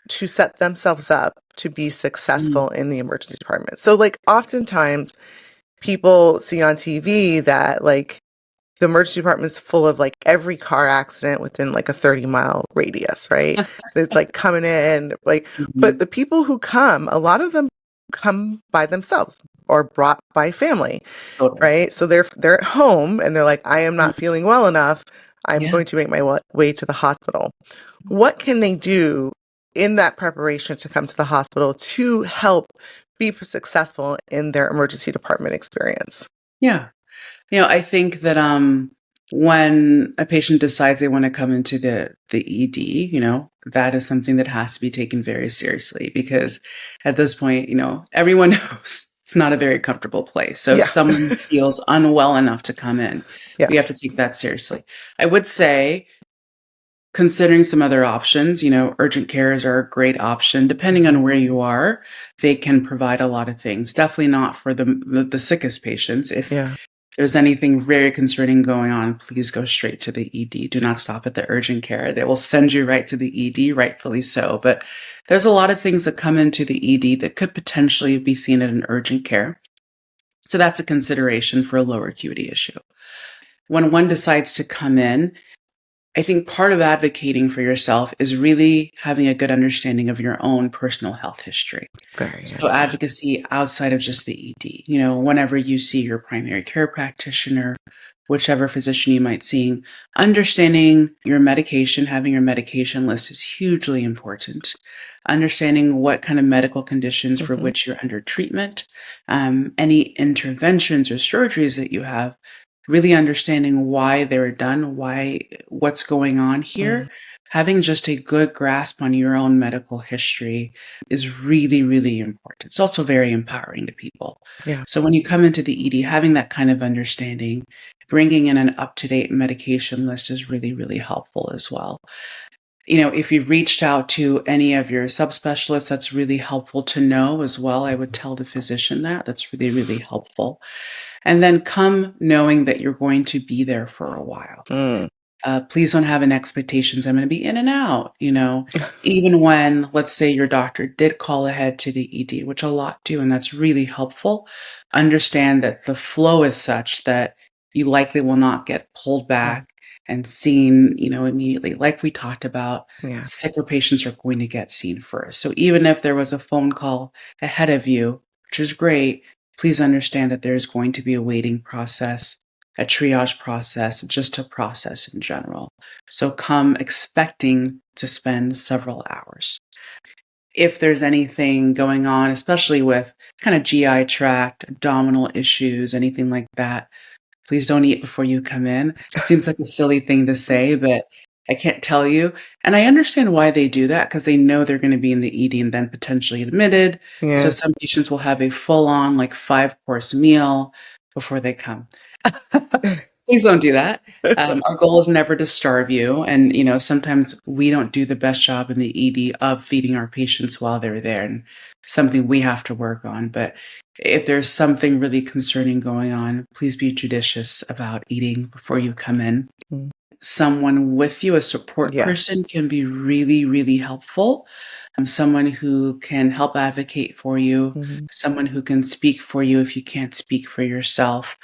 Speaker 1: to set themselves up to be
Speaker 2: Mm.
Speaker 1: successful in the emergency department? So, like, oftentimes people see on TV that, like, the emergency department is full of like every car accident within like a 30-mile radius, right? It's like coming in, like, but
Speaker 2: Mhm.
Speaker 1: the people who come, a lot of them come by themselves or brought by family,
Speaker 2: Totally.
Speaker 1: right? So they're at home and they're like, I am
Speaker 2: Mm.
Speaker 1: not feeling well enough. I'm
Speaker 2: Yeah.
Speaker 1: going to make my way to the hospital. What can they do in that preparation to come to the hospital to help be successful in their emergency department experience?
Speaker 2: Yeah. I think that when a patient decides they want to come into the ED, that is something that has to be taken very seriously because at this point, everyone knows it's not a very comfortable place. So if
Speaker 1: Yeah.
Speaker 2: someone feels unwell enough to come in,
Speaker 1: Yeah.
Speaker 2: we have to take that seriously. I would say considering some other options, urgent cares are a great option. Depending
Speaker 1: Mhm.
Speaker 2: on where you are, they can provide a lot of things. Definitely not for the sickest patients. If
Speaker 1: Yeah.
Speaker 2: there's anything very concerning going on, please go straight to the ED. Do not stop at the urgent care. They will send you right to the ED, rightfully so. But there's a lot of things that come into the ED that could potentially be seen at an urgent care. So that's a consideration for a lower acuity issue. when one decides to come in, I think part of advocating for yourself is really having a good understanding of your own personal health history.
Speaker 1: Very,
Speaker 2: So
Speaker 1: yeah.
Speaker 2: advocacy outside of just the ED, whenever you see your primary care practitioner, whichever physician you might see, understanding your medication, having your medication list is hugely important. Understanding what kind of medical conditions for
Speaker 1: Mhm.
Speaker 2: which you're under treatment, any interventions or surgeries that you have, really understanding why they were done, what's going on
Speaker 1: Mm.
Speaker 2: here. Having just a good grasp on your own medical history is really, really important. It's also very empowering to people.
Speaker 1: Yeah.
Speaker 2: So when you come into the ED, having that kind of understanding, bringing in an up-to-date medication list is really, really helpful as well. If you've reached out to any of your subspecialists, that's really helpful to know as well. I would tell the physician that. That's really, really helpful. And then come knowing that you're going to be there for a while.
Speaker 1: Mm.
Speaker 2: Please don't have an expectations I'm going to be in and out, even when, let's say your doctor did call ahead to the ED, which a lot do, and that's really helpful. Understand that the flow is such that you likely will not get pulled
Speaker 1: Mm.
Speaker 2: back and seen, immediately. Like we talked about,
Speaker 1: Yeah.
Speaker 2: sicker patients are going to get seen first. So even if there was a phone call ahead of you, which is great, please understand that there's going to be a waiting process, a triage process, just a process in general. So come expecting to spend several hours. If there's anything going on, especially with kind of GI tract, abdominal issues, anything like that, please don't eat before you come in. It seems like a silly thing to say, but I can't tell you. And I understand why they do that because they know they're going to be in the ED and then potentially admitted. So
Speaker 1: Yeah.
Speaker 2: some patients will have a full on, like 5-course meal before they come. Please don't do that. Our goal is never to starve you. And, sometimes we don't do the best job in the ED of feeding our patients while they're there, and something we have to work on. But if there's something really concerning going on, please be judicious about eating before you come in.
Speaker 1: Mm.
Speaker 2: Someone with you, a support person,
Speaker 1: Yes.
Speaker 2: can be really, really helpful. Someone who can help advocate for you,
Speaker 1: Mhm.
Speaker 2: someone who can speak for you if you can't speak for yourself,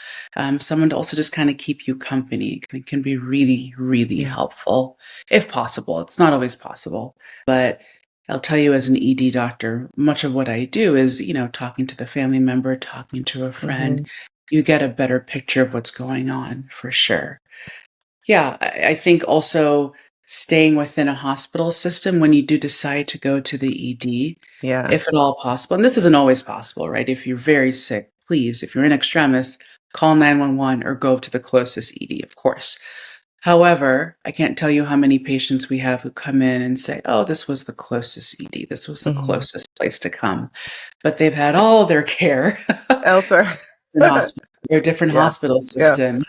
Speaker 2: someone to also just kind of keep you company. It can be really, really
Speaker 1: Yeah.
Speaker 2: helpful if possible. It's not always possible, but I'll tell you, as an ED doctor, much of what I do is, talking to the family member, talking to a friend.
Speaker 1: Mhm.
Speaker 2: You get a better picture of what's going on for sure. Yeah, I think also staying within a hospital system when you do decide to go to the ED,
Speaker 1: Yeah.
Speaker 2: if at all possible, and this isn't always possible, right? If you're very sick, please, if you're in extremis, call 911 or go to the closest ED, of course. However, I can't tell you how many patients we have who come in and say, "Oh, this was the closest ED. This was the
Speaker 1: Mhm.
Speaker 2: closest place to come." But they've had all their care
Speaker 1: Elsewhere.
Speaker 2: in hospital or a different
Speaker 1: Yeah.
Speaker 2: hospital
Speaker 1: Yeah.
Speaker 2: system,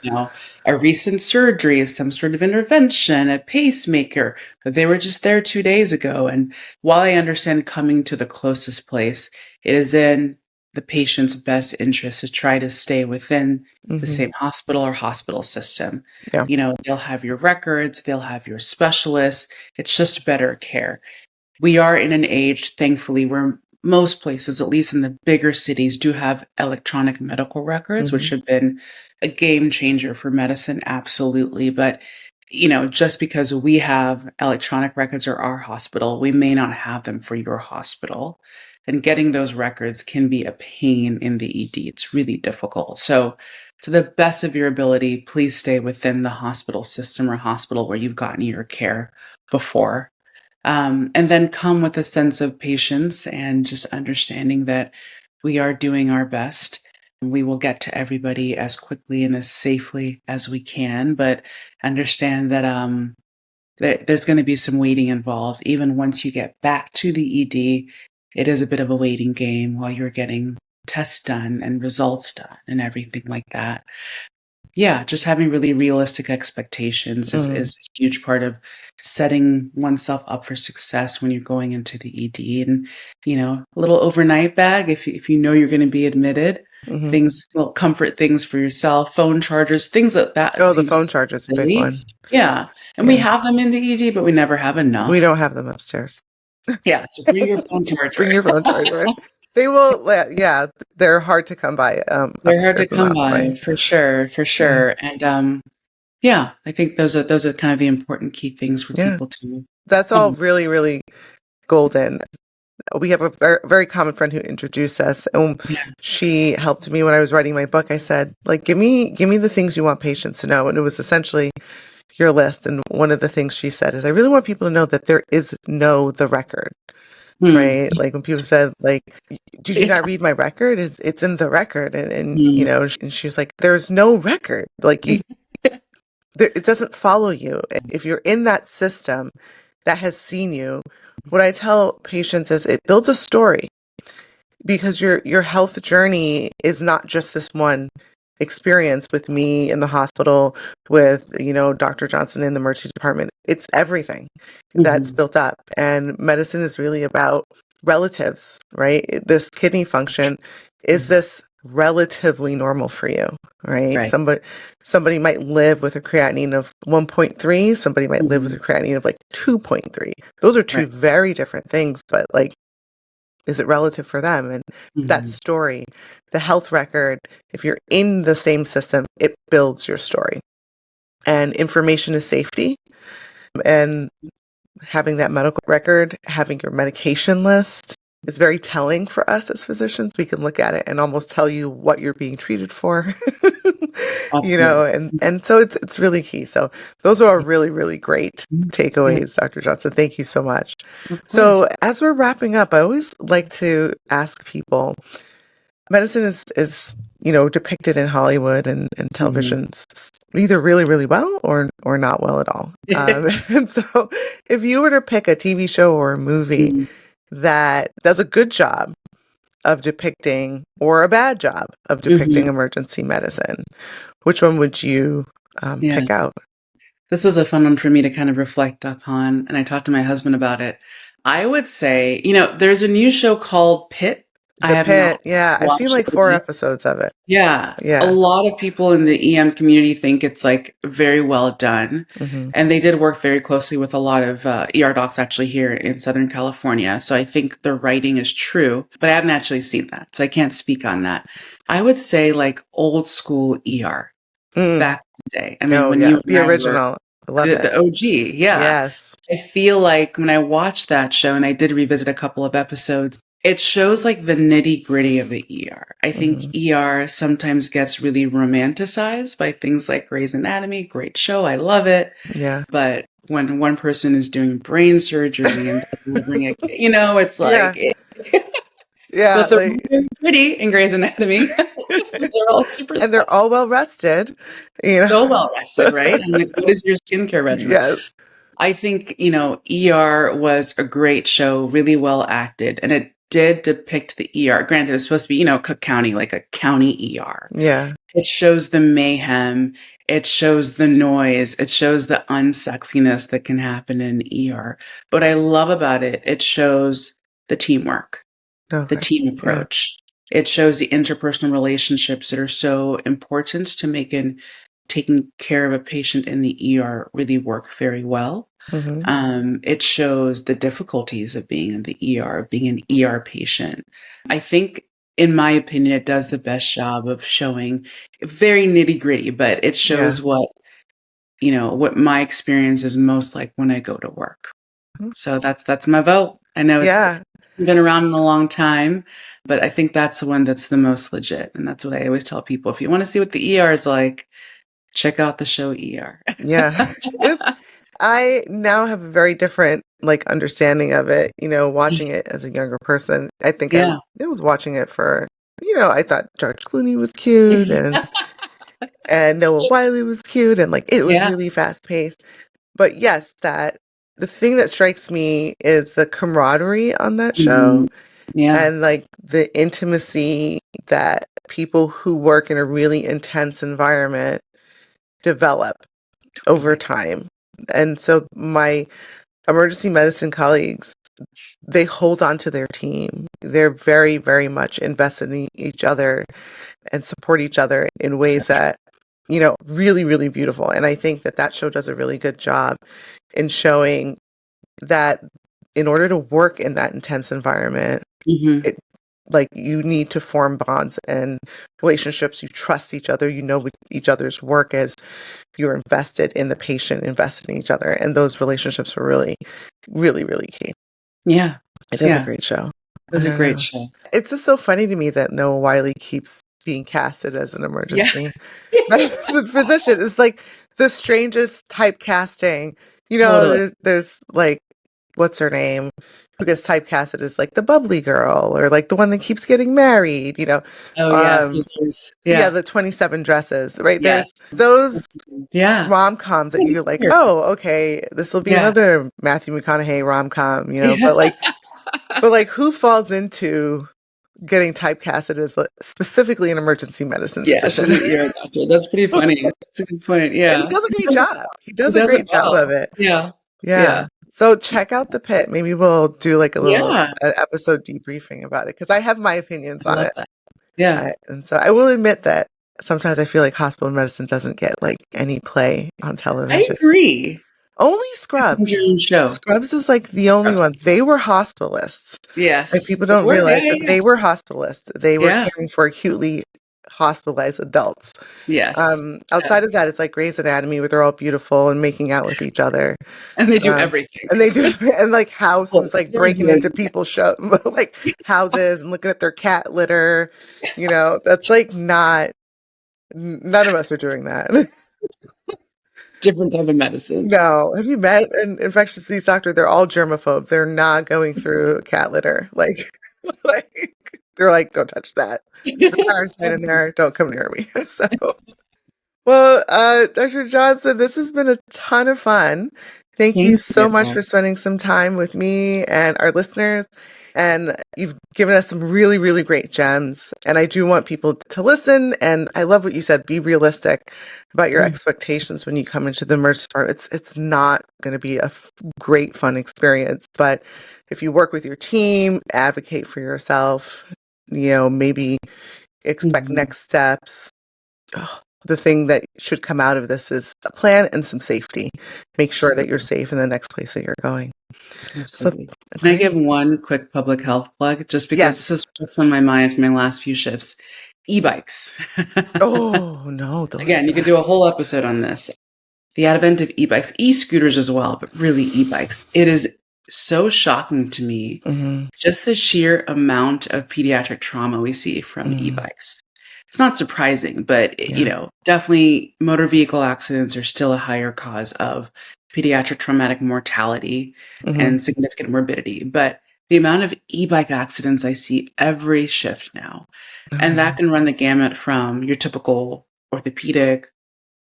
Speaker 2: a recent surgery, some sort of intervention, a pacemaker, but they were just there 2 days ago. And while I understand coming to the closest place, it is in the patient's best interest to try to stay within the
Speaker 1: Mhm.
Speaker 2: same hospital or hospital system.
Speaker 1: Yeah.
Speaker 2: They'll have your records, they'll have your specialists. It's just better care. We are in an age, thankfully, where most places, at least in the bigger cities, do have electronic medical records, which
Speaker 1: Mhm.
Speaker 2: have been a game changer for medicine, absolutely. But, just because we have electronic records at our hospital, we may not have them for your hospital. And getting those records can be a pain in the ED. It's really difficult. So, to the best of your ability, please stay within the hospital system or hospital where you've gotten your care before, and then come with a sense of patience and just understanding that we are doing our best. We will get to everybody as quickly and as safely as we can, but understand that there's going to be some waiting involved. Even once you get back to the ED, it is a bit of a waiting game while you're getting tests done and results done and everything like that. Yeah, just having really realistic expectations is
Speaker 1: Mm.
Speaker 2: is a huge part of setting oneself up for success when you're going into the ED. And, a little overnight bag if you know you're gonna be admitted,
Speaker 1: Mhm.
Speaker 2: things, little comfort things for yourself, phone chargers, things like that. It
Speaker 1: Oh, the
Speaker 2: seems
Speaker 1: phone charge is a big
Speaker 2: silly.
Speaker 1: one.
Speaker 2: Yeah, and we
Speaker 1: Yeah.
Speaker 2: have them in the ED, but we never have
Speaker 1: We
Speaker 2: enough.
Speaker 1: don't have them upstairs.
Speaker 2: Yeah, so bring your phone charger.
Speaker 1: Bring your phone charger. They will yeah, they're hard to come by,
Speaker 2: They're hard to
Speaker 1: upstairs in the
Speaker 2: come
Speaker 1: hospital.
Speaker 2: by, for sure, for
Speaker 1: Yeah.
Speaker 2: sure, and, Yeah, I think those are kind of the important key things for
Speaker 1: Yeah.
Speaker 2: people to
Speaker 1: That's all
Speaker 2: um,
Speaker 1: really, really golden. We have a very, very common friend who introduced us, and
Speaker 2: yeah.
Speaker 1: she helped me when I was writing my book. I said, like, give me the things you want patients to know. And it was essentially your list. And one of the things she said is, I really want people to know that there is no the record,
Speaker 2: Hmm.
Speaker 1: right? Like when people said, like, did you not
Speaker 2: Yeah.
Speaker 1: read my record? It's in the record. And you
Speaker 2: Mm.
Speaker 1: know, and she's like, there's no record. Like it doesn't follow you. If you're in that system that has seen you, what I tell patients is it builds a story, because your health journey is not just this one experience with me in the hospital, with Dr. Johnson in the emergency department. It's everything that's
Speaker 2: Mhm.
Speaker 1: built up, and medicine is really about relatives, right? This kidney function, is
Speaker 2: Mhm.
Speaker 1: this relatively normal for you, right?
Speaker 2: Right.
Speaker 1: Somebody might live with a creatinine of 1.3, somebody might live with a
Speaker 2: Mhm.
Speaker 1: creatinine of like 2.3. Those are two
Speaker 2: Right.
Speaker 1: very different things, but like, is it relative for them? And that
Speaker 2: Mhm.
Speaker 1: story, the health record, if you're in the same system, it builds your story. And information is safety. And having that medical record, having your medication list is very telling for us as physicians. We can look at it and almost tell you what you're being treated for.
Speaker 2: Absolutely.
Speaker 1: And so it's really key. So those are really, really great
Speaker 2: Mhm. Yeah,
Speaker 1: takeaways, Dr. Johnson. Thank you so much.
Speaker 2: of course.
Speaker 1: So as we're wrapping up, I always like to ask people, medicine is depicted in Hollywood and
Speaker 2: Mhm.
Speaker 1: television either really, really well or not well at all. And so if you were to pick a TV show or a movie
Speaker 2: Mhm.
Speaker 1: that does a good job of depicting, or a bad job of depicting,
Speaker 2: Mhm.
Speaker 1: emergency medicine, which one would you
Speaker 2: Yeah.
Speaker 1: pick out?
Speaker 2: This was a fun one for me to kind of reflect upon, and I talked to my husband about it. I would say, there's a new show called Pit. I
Speaker 1: The
Speaker 2: have not
Speaker 1: Pit. Yeah, I've seen
Speaker 2: watched
Speaker 1: like
Speaker 2: it
Speaker 1: 4
Speaker 2: yet.
Speaker 1: episodes of it.
Speaker 2: Yeah, a
Speaker 1: Yeah.
Speaker 2: lot of people in the EM community think it's, like, very well done,
Speaker 1: Hmm.
Speaker 2: and they did work very closely with a lot of, ER docs actually here in Southern California, so I think the writing is true, but I haven't actually seen that, so I can't speak on that. I would say, like, old school ER,
Speaker 1: Mm.
Speaker 2: back in the day. I mean,
Speaker 1: Oh
Speaker 2: when
Speaker 1: yeah,
Speaker 2: you and
Speaker 1: the
Speaker 2: I were
Speaker 1: original. I love
Speaker 2: the
Speaker 1: it.
Speaker 2: OG, yeah.
Speaker 1: Yes.
Speaker 2: I feel like when I watched that show, and I did revisit a couple of episodes, it shows like the nitty-gritty of the ER. I think
Speaker 1: Hmm.
Speaker 2: ER sometimes gets really romanticized by things like Grey's Anatomy. Great show, I love it.
Speaker 1: Yeah.
Speaker 2: But when one person is doing brain surgery and delivering it, it's
Speaker 1: Yeah.
Speaker 2: like,
Speaker 1: Yeah,
Speaker 2: but they're
Speaker 1: like
Speaker 2: very pretty in Grey's Anatomy. They're all super
Speaker 1: and they're
Speaker 2: sexy.
Speaker 1: all well rested, you
Speaker 2: So well rested,
Speaker 1: know?
Speaker 2: right? I'm like, what is your skincare regimen?
Speaker 1: Yes.
Speaker 2: I think, ER was a great show, really well acted, and it did depict the ER. Granted, it's supposed to be, Cook County, like a county ER.
Speaker 1: Yeah.
Speaker 2: It shows the mayhem, it shows the noise, it shows the unsexiness that can happen in ER. But I love about it, it shows the teamwork, the
Speaker 1: Okay.
Speaker 2: team
Speaker 1: Yeah.
Speaker 2: approach. It shows the interpersonal relationships that are so important to making taking care of a patient in the ER really work very well.
Speaker 1: Mhm.
Speaker 2: It shows the difficulties of being in the ER, being an ER patient. I think, in my opinion, it does the best job of showing very nitty gritty, but it
Speaker 1: Yeah.
Speaker 2: shows what my experience is most like when I go to work.
Speaker 1: Mhm.
Speaker 2: So that's my vote. I know it's
Speaker 1: Yeah.
Speaker 2: been around in a long time, but I think that's the one that's the most legit. And that's what I always tell people. If you want to see what the ER is like, check out the show ER.
Speaker 1: Yeah. It's I now have a very different, like, understanding of it, watching it as a younger person. I think
Speaker 2: Yeah.
Speaker 1: I was watching it for, I thought George Clooney was cute, and Noah Wyle was cute, and, like, it was
Speaker 2: Yeah.
Speaker 1: really fast paced. But yes, that the thing that strikes me is the camaraderie on that show,
Speaker 2: Mhm. Yeah.
Speaker 1: and, like, the intimacy that people who work in a really intense environment develop over
Speaker 2: Totally.
Speaker 1: time. And so my emergency medicine colleagues, they hold on to their team. They're very, very much invested in each other and support each other in ways that, really, really beautiful. And I think that that show does a really good job in showing that in order to work in that intense environment,
Speaker 2: Mhm.
Speaker 1: it like you need to form bonds and relationships. You trust each other. You know what each other's work is. you were invested in the patient, invested in each other. And those relationships were really, really, really key.
Speaker 2: Yeah.
Speaker 1: It is a great show.
Speaker 2: It was
Speaker 1: I
Speaker 2: a
Speaker 1: don't
Speaker 2: great
Speaker 1: know.
Speaker 2: show.
Speaker 1: It's just so funny to me that Noah Wiley keeps being casted as an
Speaker 2: Yeah.
Speaker 1: emergency medicine physician. It's like the strangest typecasting.
Speaker 2: Totally.
Speaker 1: There's like, what's her name? Who gets typecasted as like the bubbly girl or like the one that keeps getting married,
Speaker 2: Oh, yes.
Speaker 1: Um,
Speaker 2: Yeah.
Speaker 1: the 27 dresses, right?
Speaker 2: Yes.
Speaker 1: There's those
Speaker 2: Yeah.
Speaker 1: rom-coms that you're like,
Speaker 2: Weird.
Speaker 1: oh, okay, this will be
Speaker 2: Yeah.
Speaker 1: another Matthew McConaughey rom-com,
Speaker 2: Yeah.
Speaker 1: but who falls into getting typecasted as specifically an emergency medicine
Speaker 2: Yeah, she's
Speaker 1: physician?
Speaker 2: an ER doctor. That's pretty funny. That's a good point.
Speaker 1: And he
Speaker 2: Yeah.
Speaker 1: does a great job. He
Speaker 2: He
Speaker 1: does a
Speaker 2: does it
Speaker 1: great job of
Speaker 2: well.
Speaker 1: it.
Speaker 2: Yeah.
Speaker 1: Yeah.
Speaker 2: Yeah.
Speaker 1: So check out The Pit. Maybe we'll do like a little
Speaker 2: Yeah.
Speaker 1: episode debriefing about it because I have my opinions
Speaker 2: I
Speaker 1: on
Speaker 2: love
Speaker 1: it.
Speaker 2: that. Yeah.
Speaker 1: And so I will admit that sometimes I feel like hospital medicine doesn't get like any play on
Speaker 2: I
Speaker 1: television.
Speaker 2: agree.
Speaker 1: Only
Speaker 2: Your
Speaker 1: Scrubs.
Speaker 2: own show.
Speaker 1: Scrubs is like the only one. They were hospitalists. Like
Speaker 2: Yes.
Speaker 1: people
Speaker 2: They
Speaker 1: don't
Speaker 2: were. Yeah,
Speaker 1: realize
Speaker 2: yeah,
Speaker 1: that
Speaker 2: yeah.
Speaker 1: they were hospitalists. They were
Speaker 2: Yeah.
Speaker 1: caring for acutely hospitalized adults.
Speaker 2: Yes.
Speaker 1: Outside of that, it's like Grey's Anatomy where they're all beautiful and making out with each other.
Speaker 2: And they do
Speaker 1: Um,
Speaker 2: everything.
Speaker 1: and they do, and like House
Speaker 2: So,
Speaker 1: was like
Speaker 2: they're
Speaker 1: breaking
Speaker 2: doing
Speaker 1: into people's like houses and looking at their cat litter. That's like not. None of us are doing that.
Speaker 2: different type of medicine.
Speaker 1: No. Have you met an infectious disease doctor? They're all germaphobes. They're not going through cat litter. Like they're like, don't touch that. There's a parasite in there. Don't come near me. So, well, Dr. Johnson, this has been a ton of fun. Thank you
Speaker 2: Thank
Speaker 1: so much
Speaker 2: you.
Speaker 1: for spending some time with me and our listeners. And you've given us some really, really great gems. And I do want people to listen. And I love what you said. Be realistic about your expectations when you come into the emergency department. It's not going to be a great, fun experience. But if you work with your team, advocate for yourself, maybe expect next steps. The thing that should come out of this is a plan and some safety. Make sure that you're safe in the next place that you're going.
Speaker 2: Absolutely.
Speaker 1: So,
Speaker 2: Can I give one quick public health plug? Just because this is on my mind from my last few shifts. E-bikes.
Speaker 1: Oh, no.
Speaker 2: Again, you could do a whole episode on this. The advent of e-bikes, e-scooters as well, but really e-bikes. It is so shocking to me, just the sheer amount of pediatric trauma we see from e-bikes. It's not surprising, but definitely motor vehicle accidents are still a higher cause of pediatric traumatic mortality and significant morbidity. But the amount of e-bike accidents I see every shift now, and that can run the gamut from your typical orthopedic,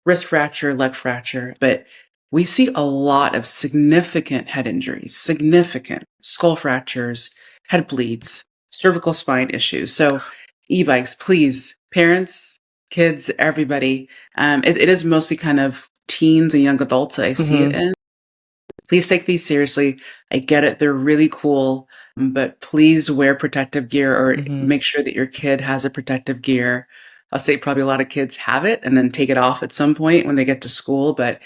Speaker 2: wrist fracture, leg fracture, but we see a lot of significant head injuries, significant skull fractures, head bleeds, cervical spine issues. So e-bikes, please, parents, kids, everybody. It is mostly kind of teens and young adults that I see it in. Please take these seriously. I get it. They're really cool, but please wear protective gear or make sure that your kid has a protective gear. I'll say probably a lot of kids have it and then take it off at some point when they get to school, but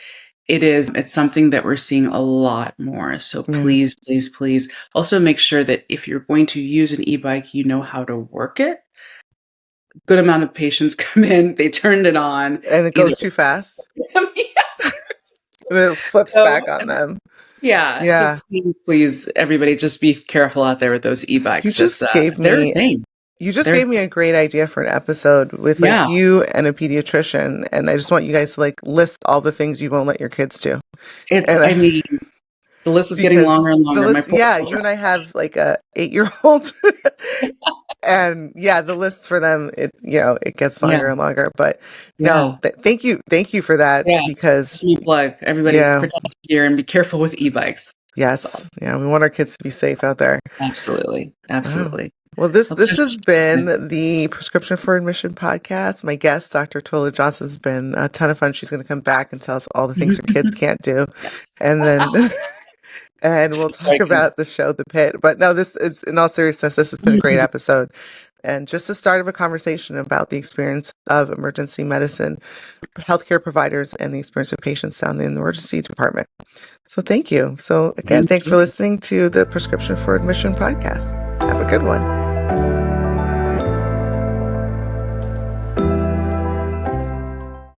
Speaker 2: it's something that we're seeing a lot more. So please, please, please also make sure that if you're going to use an e-bike, you know how to work it. Good amount of patients come in, they turned it on.
Speaker 1: And it goes too fast. And it flips back on them.
Speaker 2: Yeah. So please, everybody, just be careful out there with those e-bikes.
Speaker 1: You just gave me a great idea for an episode with like you and a pediatrician, and I just want you guys to like list all the things you won't let your kids do.
Speaker 2: The list is getting longer and longer.
Speaker 1: You and I have like a 8-year-old, and the list for them it gets longer and longer. But thank you for that because
Speaker 2: plug everybody protect gear and be careful with e-bikes.
Speaker 1: Yes, we want our kids to be safe out there.
Speaker 2: Absolutely.
Speaker 1: Well, this has been the Prescription for Admission podcast. My guest, Dr. Tola Johnson, has been a ton of fun. She's going to come back and tell us all the things her kids can't do, and then and we'll talk about the show, The Pit. But no, this is, in all seriousness, this has been a great episode, and just the start of a conversation about the experience of emergency medicine, healthcare providers, and the experience of patients down in the emergency department. So thank you. So again, thanks for listening to the Prescription for Admission podcast. Have a good one.